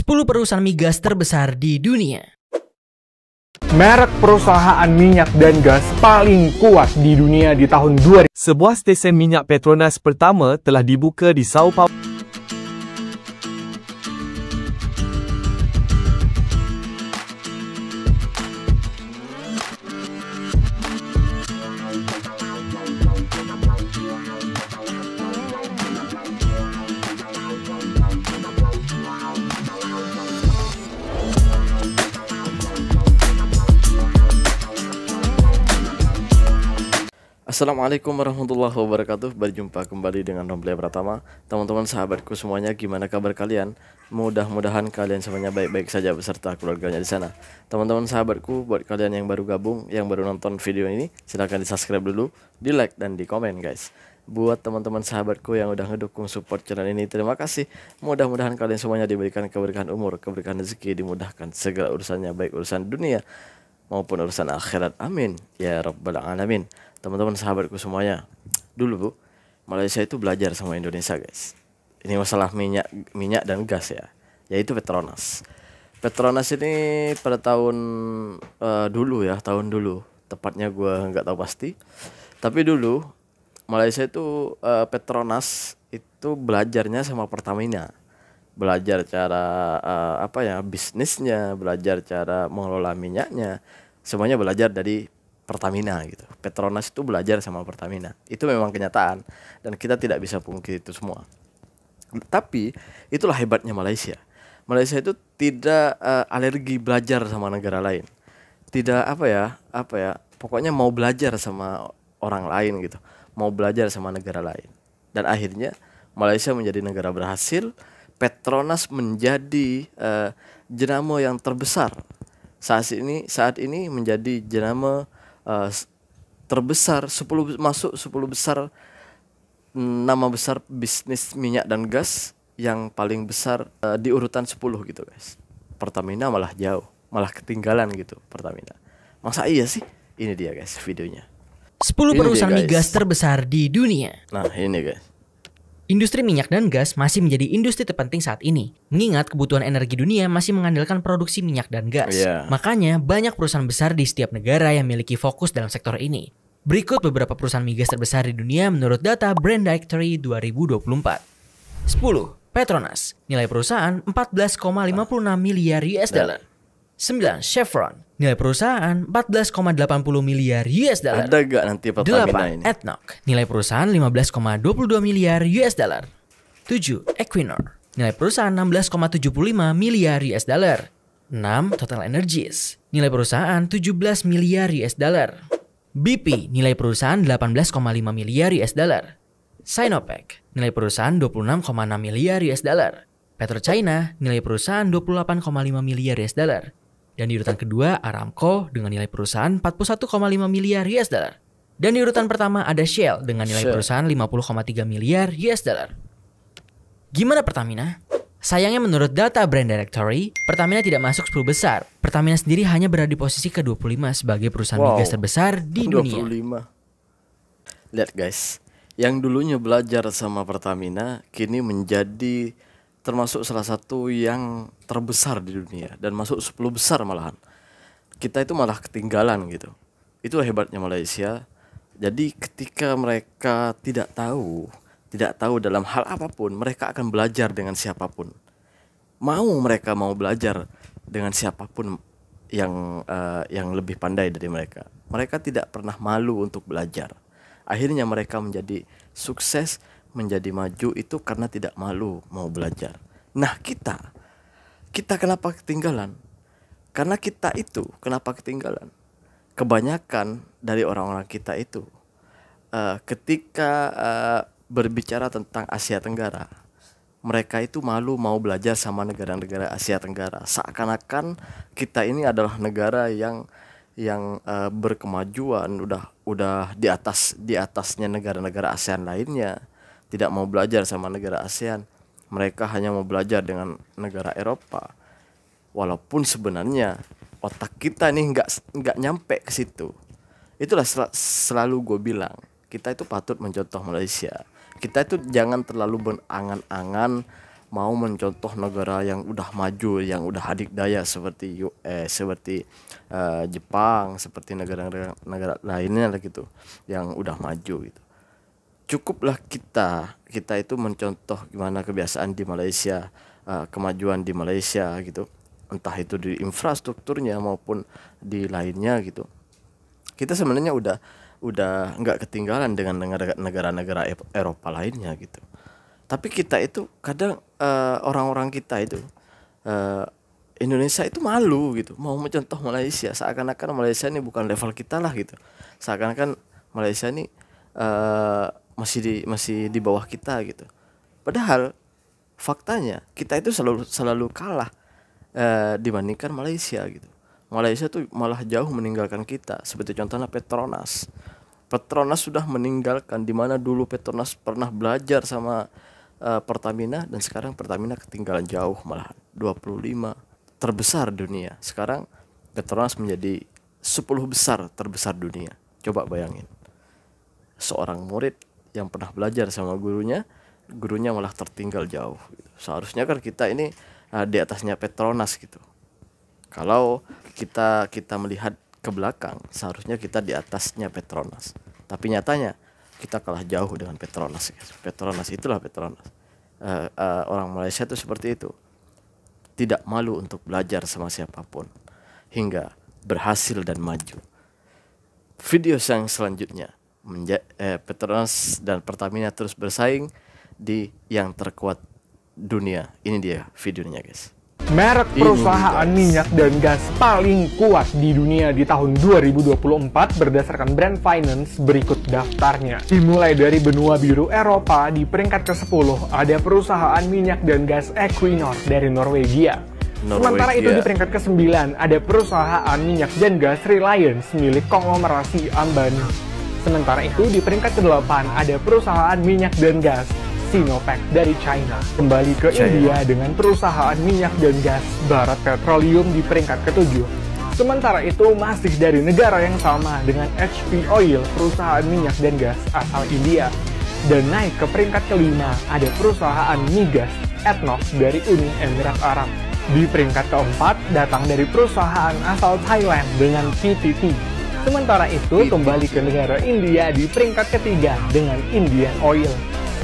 10 perusahaan migas terbesar di dunia. Merek perusahaan minyak dan gas paling kuat di dunia di tahun 2000. Sebuah stesen minyak Petronas pertama telah dibuka di Sao Paulo. Assalamualaikum warahmatullahi wabarakatuh. Berjumpa kembali dengan Romblay Pratama. Teman-teman sahabatku semuanya, gimana kabar kalian? Mudah-mudahan kalian semuanya baik-baik saja beserta keluarganya di sana. Teman-teman sahabatku, buat kalian yang baru gabung, yang baru nonton video ini, silahkan di subscribe dulu, di like dan di komen guys. Buat teman-teman sahabatku yang udah ngedukung support channel ini, terima kasih. Mudah-mudahan kalian semuanya diberikan keberkahan umur, keberkahan rezeki, dimudahkan segala urusannya, baik urusan dunia maupun urusan akhirat. Amin ya rabbal alamin. Teman-teman sahabatku semuanya, dulu Malaysia itu belajar sama Indonesia guys. Ini masalah minyak dan gas ya, yaitu Petronas. Petronas ini pada tahun tahun dulu, tepatnya gue nggak tahu pasti. Tapi dulu Malaysia itu Petronas itu belajarnya sama Pertamina, belajar cara bisnisnya, belajar cara mengelola minyaknya, semuanya belajar dari Pertamina gitu. Petronas itu belajar sama Pertamina. Itu memang kenyataan dan kita tidak bisa pungkiri itu semua. Tapi itulah hebatnya Malaysia. Malaysia itu tidak alergi belajar sama negara lain. Tidak pokoknya mau belajar sama orang lain gitu. Mau belajar sama negara lain. Dan akhirnya Malaysia menjadi negara berhasil. Petronas menjadi jenama yang terbesar. Saat ini menjadi jenama terbesar 10 besar nama besar bisnis minyak dan gas yang paling besar di urutan 10 gitu guys. Pertamina malah jauh, malah ketinggalan gitu Pertamina. Masa iya sih? Ini dia guys videonya. 10 perusahaan migas terbesar di dunia. Nah ini guys. Industri minyak dan gas masih menjadi industri terpenting saat ini, mengingat kebutuhan energi dunia masih mengandalkan produksi minyak dan gas. Makanya, banyak perusahaan besar di setiap negara yang memiliki fokus dalam sektor ini. Berikut beberapa perusahaan migas terbesar di dunia menurut data Brand Directory 2024. 10. Petronas, nilai perusahaan 14,56 miliar US dollar. 9. Chevron, nilai perusahaan 14,80 miliar US dollar. Ada gak nanti Pertamina ini? 8. ADNOC, nilai perusahaan 15,22 miliar US dollar. 7. Equinor, nilai perusahaan 16,75 miliar US dollar. 6. Total Energies, nilai perusahaan 17 miliar US dollar. BP, nilai perusahaan 18,5 miliar US dollar. Sinopec, nilai perusahaan 26,6 miliar US dollar. PetroChina, nilai perusahaan 28,5 miliar US dollar. Dan di urutan kedua Aramco dengan nilai perusahaan 41,5 miliar US dollar. Dan di urutan pertama ada Shell dengan nilai perusahaan 50,3 miliar US dollar. Gimana Pertamina? Sayangnya menurut data Brand Directory, Pertamina tidak masuk 10 besar. Pertamina sendiri hanya berada di posisi ke-25 sebagai perusahaan migas terbesar di dunia. 25. Lihat guys, yang dulunya belajar sama Pertamina kini menjadi termasuk salah satu yang terbesar di dunia dan masuk 10 besar malahan. Kita itu malah ketinggalan gitu. Itu hebatnya Malaysia. Jadi ketika mereka tidak tahu dalam hal apapun, mereka akan belajar dengan siapapun. Mereka mau belajar dengan siapapun yang lebih pandai dari mereka. Mereka tidak pernah malu untuk belajar. Akhirnya mereka menjadi sukses, menjadi maju itu karena tidak malu mau belajar. Nah kita kenapa ketinggalan? Karena kita itu kenapa ketinggalan? Kebanyakan dari orang-orang kita itu ketika berbicara tentang Asia Tenggara, mereka itu malu mau belajar sama negara-negara Asia Tenggara. Seakan-akan kita ini adalah negara yang berkemajuan, udah di atasnya negara-negara ASEAN lainnya. Tidak mau belajar sama negara ASEAN, mereka hanya mau belajar dengan negara Eropa. Walaupun sebenarnya otak kita nih nggak nyampe ke situ. Itulah selalu gue bilang, kita itu patut mencontoh Malaysia. Kita itu jangan terlalu berangan-angan mau mencontoh negara yang udah maju, yang udah adikdaya seperti Jepang, seperti negara lainnya lah gitu, yang udah maju gitu. Cukuplah kita itu mencontoh gimana kebiasaan di Malaysia, kemajuan di Malaysia gitu, entah itu di infrastrukturnya maupun di lainnya gitu. Kita sebenarnya udah nggak ketinggalan dengan negara-negara Eropa lainnya gitu. Tapi kita itu kadang orang-orang kita itu Indonesia itu malu gitu mau mencontoh Malaysia, seakan-akan Malaysia ini bukan level kita lah gitu, seakan-akan Malaysia ini masih di bawah kita gitu. Padahal faktanya kita itu selalu kalah dibandingkan Malaysia gitu. Malaysia tuh malah jauh meninggalkan kita. Seperti contohnya Petronas. Petronas sudah meninggalkan, di mana dulu Petronas pernah belajar sama Pertamina, dan sekarang Pertamina ketinggalan jauh, malah 25 terbesar dunia. Sekarang Petronas menjadi 10 besar terbesar dunia. Coba bayangin. Seorang murid yang pernah belajar sama gurunya malah tertinggal jauh gitu. Seharusnya kan kita ini di atasnya Petronas gitu. Kalau kita melihat ke belakang, seharusnya kita di atasnya Petronas. Tapi nyatanya kita kalah jauh dengan Petronas. Petronas itulah Petronas. Orang Malaysia itu seperti itu. Tidak malu untuk belajar sama siapapun hingga berhasil dan maju. Video yang selanjutnya, Petronas dan Pertamina terus bersaing di yang terkuat dunia. Ini dia videonya, guys. Merek perusahaan minyak dan gas paling kuat di dunia di tahun 2024 berdasarkan Brand Finance berikut daftarnya. Dimulai dari benua biru Eropa, di peringkat ke-10 ada perusahaan minyak dan gas Equinor dari Norwegia. Sementara itu di peringkat ke-9 ada perusahaan minyak dan gas Reliance milik konglomerasi Ambani. Sementara itu di peringkat ke-8 ada perusahaan minyak dan gas Sinopec dari China. Kembali ke India dengan perusahaan minyak dan gas Bharat Petroleum di peringkat ke-7. Sementara itu masih dari negara yang sama dengan HP Oil, perusahaan minyak dan gas asal India. Dan naik ke peringkat ke-5 ada perusahaan migas Etnos dari Uni Emirat Arab. Di peringkat ke-4 datang dari perusahaan asal Thailand dengan PTT. Sementara itu kembali ke negara India di peringkat ketiga dengan Indian Oil.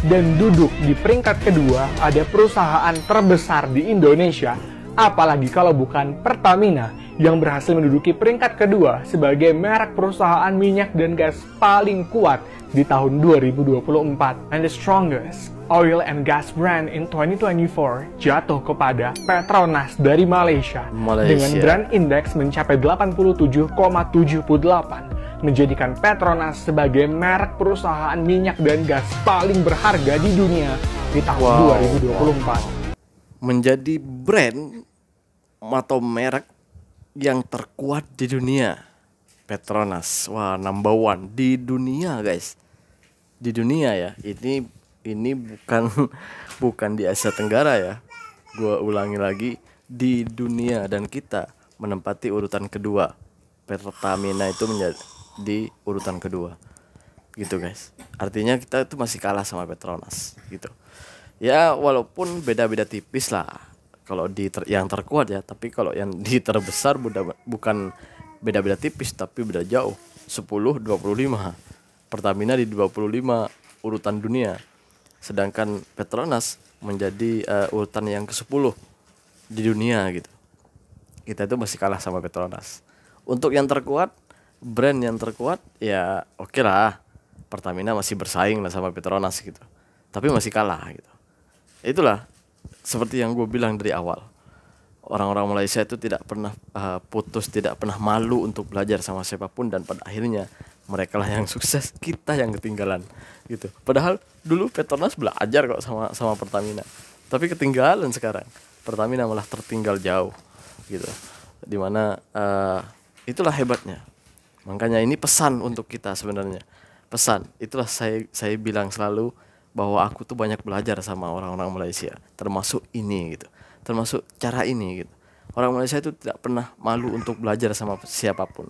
Dan duduk di peringkat kedua ada perusahaan terbesar di Indonesia, apalagi kalau bukan Pertamina, yang berhasil menduduki peringkat kedua sebagai merek perusahaan minyak dan gas paling kuat di tahun 2024. And the strongest oil and gas brand in 2024 jatuh kepada Petronas dari Malaysia. Dengan brand indeks mencapai 87,78. Menjadikan Petronas sebagai merek perusahaan minyak dan gas paling berharga di dunia di tahun 2024. Menjadi brand atau merek yang terkuat di dunia. Petronas, wah, number one di dunia, guys. Di dunia ya. Ini bukan di Asia Tenggara ya. Gua ulangi lagi, di dunia, dan kita menempati urutan kedua. Pertamina itu menjadi di urutan kedua gitu, guys. Artinya kita itu masih kalah sama Petronas gitu ya, walaupun beda-beda tipis lah kalau di yang terkuat ya, tapi kalau yang di terbesar bukan beda-beda tipis tapi beda jauh, 10-25. Pertamina di 25 urutan dunia, sedangkan Petronas menjadi urutan yang ke-10 di dunia gitu. Kita itu masih kalah sama Petronas. Untuk yang terkuat, brand yang terkuat ya oke lah, Pertamina masih bersaing lah sama Petronas gitu, tapi masih kalah gitu. Itulah seperti yang gue bilang dari awal, orang-orang Malaysia itu tidak pernah putus, tidak pernah malu untuk belajar sama siapapun, dan pada akhirnya mereka lah yang sukses, kita yang ketinggalan gitu. Padahal dulu Petronas belajar kok sama Pertamina, tapi ketinggalan sekarang. Pertamina malah tertinggal jauh gitu, dimana itulah hebatnya. Makanya ini pesan untuk kita sebenarnya. Pesan, itulah saya bilang selalu bahwa aku tuh banyak belajar sama orang-orang Malaysia, termasuk ini gitu. Termasuk cara ini gitu. Orang Malaysia itu tidak pernah malu untuk belajar sama siapapun.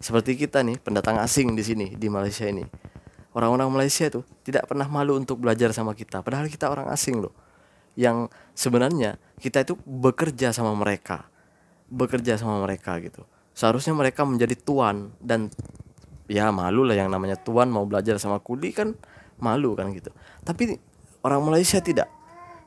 Seperti kita nih, pendatang asing di sini di Malaysia ini. Orang-orang Malaysia itu tidak pernah malu untuk belajar sama kita, padahal kita orang asing loh. yang sebenarnya kita itu bekerja sama mereka gitu. Seharusnya mereka menjadi tuan, dan ya malu lah, yang namanya tuan mau belajar sama kuli kan malu kan gitu. Tapi orang Malaysia tidak.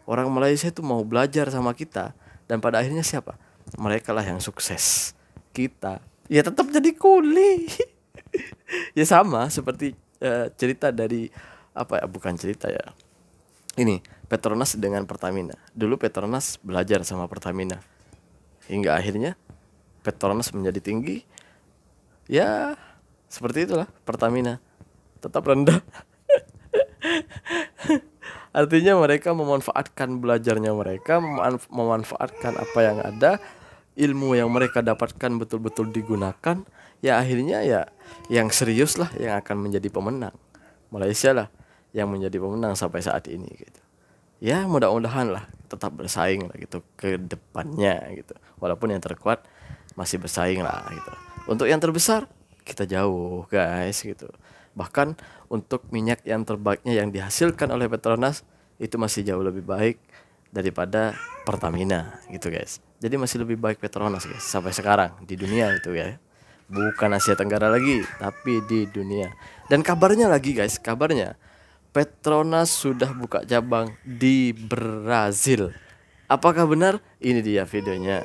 Orang Malaysia itu mau belajar sama kita, dan pada akhirnya siapa? Mereka lah yang sukses. Kita ya tetap jadi kuli. Ya sama seperti cerita dari apa ya, bukan cerita ya. Ini Petronas dengan Pertamina. Dulu Petronas belajar sama Pertamina, hingga akhirnya Petronas menjadi tinggi. Ya seperti itulah, Pertamina tetap rendah. Artinya mereka memanfaatkan belajarnya mereka, memanfaatkan apa yang ada, ilmu yang mereka dapatkan betul-betul digunakan. Ya akhirnya ya yang serius lah yang akan menjadi pemenang. Malaysia lah yang menjadi pemenang sampai saat ini gitu. Ya mudah-mudahan lah tetap bersaing lah gitu ke depannya gitu. Walaupun yang terkuat masih bersaing lah gitu. Untuk yang terbesar kita jauh guys gitu. Bahkan untuk minyak yang terbaiknya yang dihasilkan oleh Petronas itu masih jauh lebih baik daripada Pertamina gitu guys. Jadi masih lebih baik Petronas guys sampai sekarang di dunia itu ya. Bukan Asia Tenggara lagi, tapi di dunia. Dan kabarnya lagi guys, kabarnya Petronas sudah buka cabang di Brazil. Apakah benar? Ini dia videonya.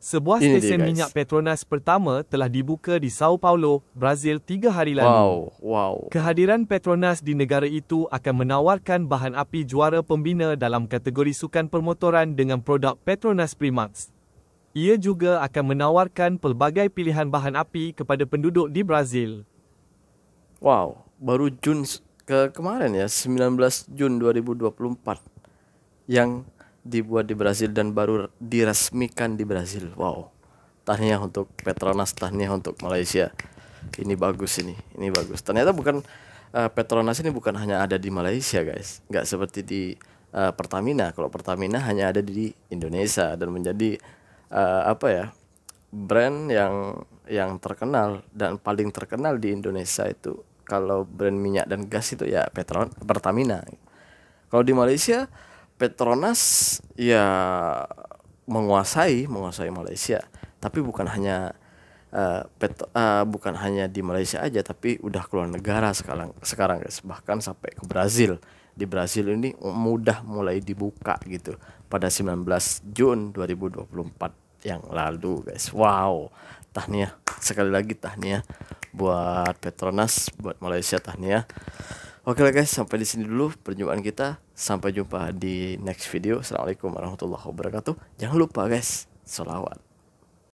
Sebuah Ini dia, stesen guys. minyak Petronas pertama telah dibuka di Sao Paulo, Brazil 3 hari lalu. Wow. Kehadiran Petronas di negara itu akan menawarkan bahan api juara pembina dalam kategori sukan permotoran dengan produk Petronas Primax. Ia juga akan menawarkan pelbagai pilihan bahan api kepada penduduk di Brazil. Wow, baru kemarin ya, 19 Jun 2024 yang dibuat di Brazil dan baru diresmikan di Brazil. Wow. Tahniah untuk Petronas, tahniah untuk Malaysia. Ini bagus ini bagus. Ternyata bukan Petronas ini bukan hanya ada di Malaysia, guys. Nggak seperti di Pertamina. Kalau Pertamina hanya ada di Indonesia dan menjadi brand yang terkenal dan paling terkenal di Indonesia itu kalau brand minyak dan gas itu ya Pertamina. Kalau di Malaysia Petronas ya menguasai Malaysia, tapi bukan hanya di Malaysia aja, tapi udah keluar negara sekarang guys, bahkan sampai ke Brazil. Di Brazil ini mulai dibuka gitu pada 19 Jun 2024 yang lalu guys. Wow, tahniah sekali lagi, tahniah buat Petronas, buat Malaysia, tahniah. Oke lah guys, sampai di sini dulu perjumpaan kita. Sampai jumpa di next video. Assalamualaikum warahmatullahi wabarakatuh. Jangan lupa guys, sholawat.